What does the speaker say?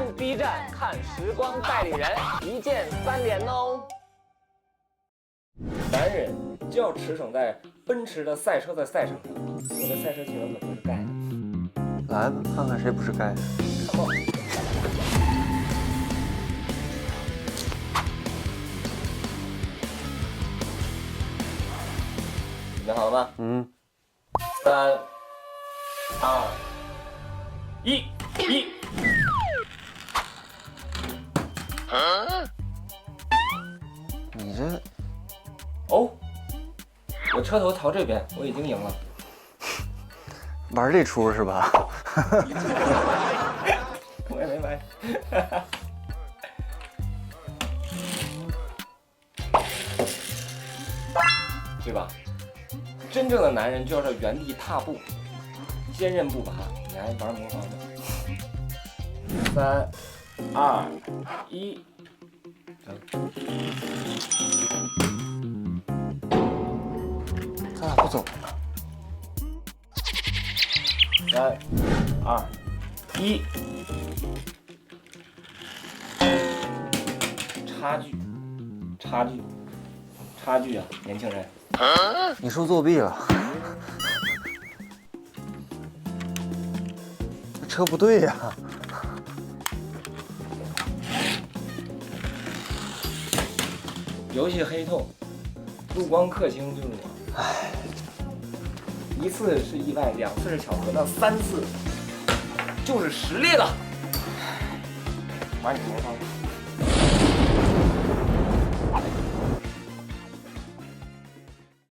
上 B 站看时光代理人，一键3连哦。男人就要驰骋在奔驰的赛车的赛场上，我的赛车技能可不是盖的。来吧，看看谁不是盖的。Come on。准备好了吗？嗯。 3、2、1，你这哦，我车头朝这边，我已经赢了。玩这出是吧？我也没玩。对吧？真正的男人就要在原地踏步，坚韧不拔。你还玩魔方呢？3、2、1，咱俩不走。 3、2、1，差距啊，年轻人！你是不是作弊了？这车不对呀、游戏黑透，陆光克星就是我。唉，一次是意外，2次是巧合，那3次就是实力了。玩你魔方。